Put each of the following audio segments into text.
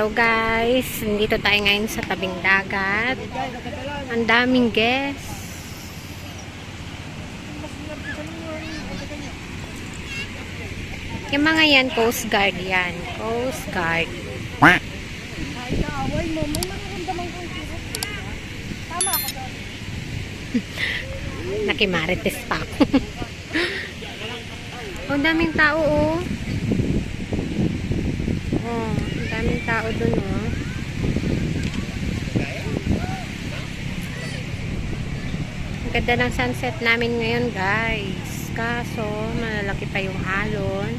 Hello guys, nandito tayo ngayon sa tabing dagat. Ang daming guests. Yung mga yan, Coast Guard yan. Coast Guard. Nakimarites pa ako. Oh, daming tao oh. Oh, ang daming tao dun oh. Ang ganda ng sunset namin ngayon guys. Kaso, malalaki pa yung alon.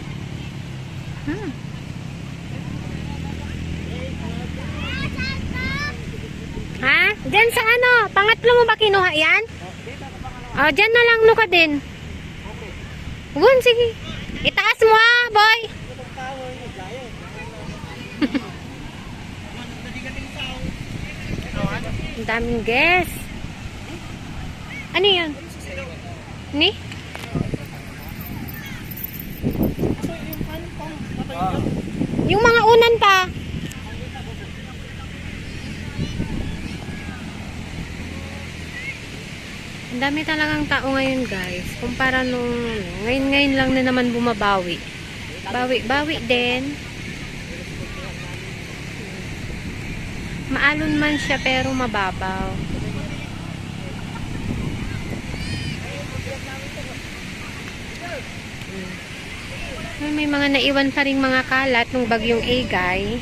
Ha? Diyan sa ano? Pangatlo mo ba kinuha yan? Oh, dyan na lang nuka din. Gun, sige. Itaas mo ah, boy. Ang daming guests. Ano yan? Ni? Yung mga unan pa. Ang dami talagang tao ngayon guys. Kumpara nung ngayon lang na naman bumabawi. Bawi din. Maalon man siya pero mababaw. May mga naiwan pa ring mga kalat nung bagyong Egay.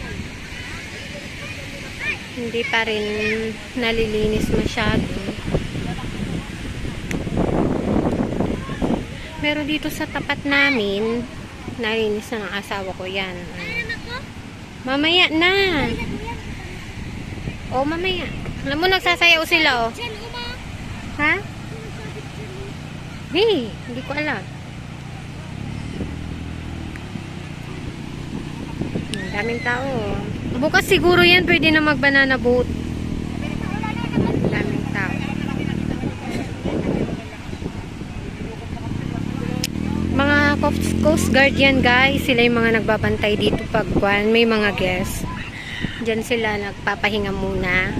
Hindi pa rin nalilinis masyado. Pero dito sa tapat namin, nalinis na ng asawa ko yan. Mamaya na. Oh, mamaya. Alam mo, nagsasayaw sila, oh. Ha? Hey, hindi ko alam. Ang daming tao. Bukas siguro yan, pwede na mag-banana boat. Ang daming tao. Mga Coast Guard yan, guys. Sila yung mga nagbabantay dito pag may mga guests. Diyan sila nagpapahinga muna.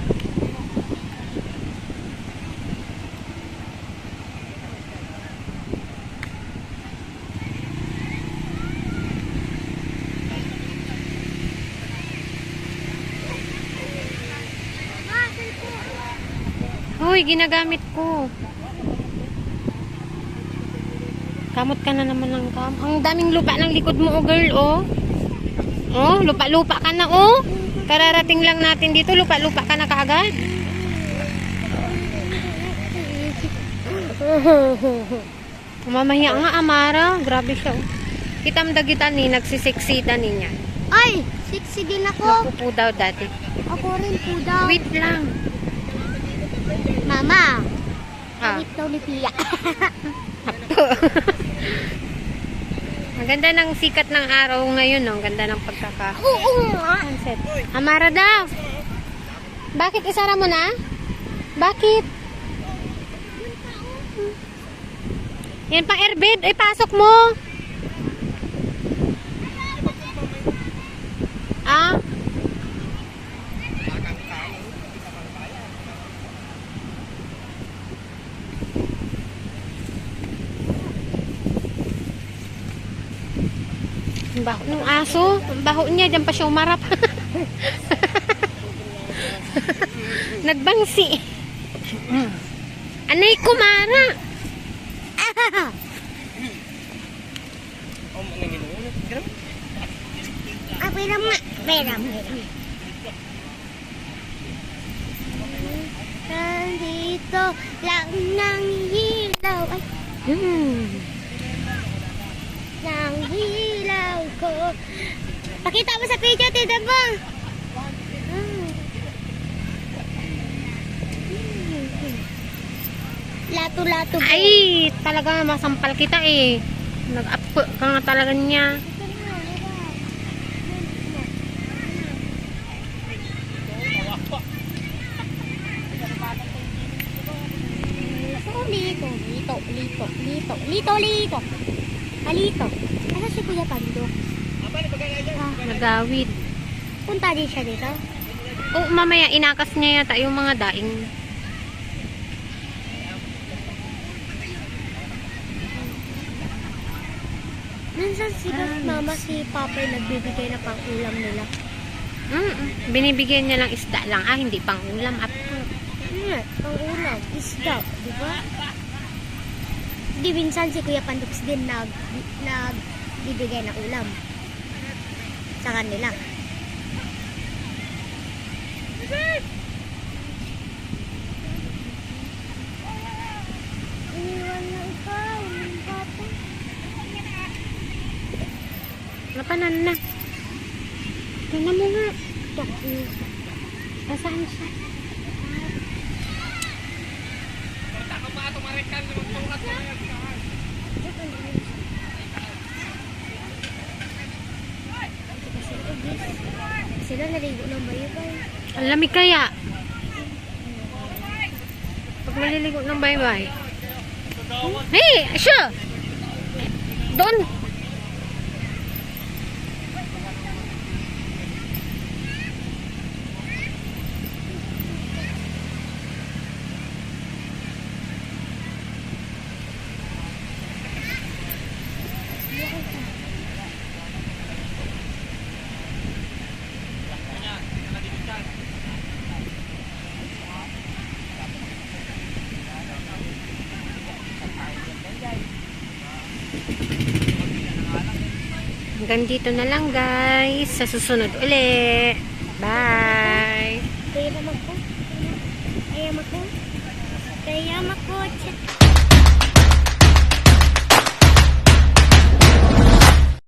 Hoy, ginagamit ko. Kamot ka na naman ng kam. Ang daming lupa ng likod mo, oh girl, oh. Oh, lupa-lupa ka na, oh. Kararating lang natin dito, lupa-lupa ka na kaagad. Mamaya nga, Amara. Grabe siya. Kitam dagitan ni, nagsisiksita niya. Ay, siksi din ako. Napupo daw dati. Ako rin po daw. Wait lang. Mama, Ah. wait daw ni Pia. Ang ganda ng sikat ng araw ngayon, no? Ang ganda ng Oo nga. sunset. Amara daw. Bakit isara mo na? Bakit? Yan pang airbed. Ay, pasok mo. Ah? Ang baho ng aso. Ang baho niya. Diyan pa siya umarap. Nagbangsi. Anay kumara. Ah, pera mo. Nandito lang ng hilaw. Ay, ng hilaw ko. Pakita mo sa picture, tita mo. Lato-lato po. Ay, talaga masampal kita eh. Nag-up ka nga talaga niya. Lito. Alito. Ano si Kuya Pando? Nagawid. Punta din siya dito. O mamaya inakas niya yata yung mga daing. Minsan mama si papa yung nagbibigay na pang ulam nila. Binibigyan niya lang isda lang. Hindi pang ulam. Pang ulam. Isda. Di ba? Di minsan si Kuya Pandux din nagbibigay ng ulam sa kanila. Iniwan na ikaw, papa. Napanan na. Tingnan mo nga. Nasaan siya? Sila naligo ng bayo-bayo. Ang lamig kaya. Pag maliligo ng bye-bye. Hey! Siya! Doon! Hanggang dito na lang guys. Sa susunod uli. Bye! Kaya mag ko. Kaya mag ko. Kaya mag ko.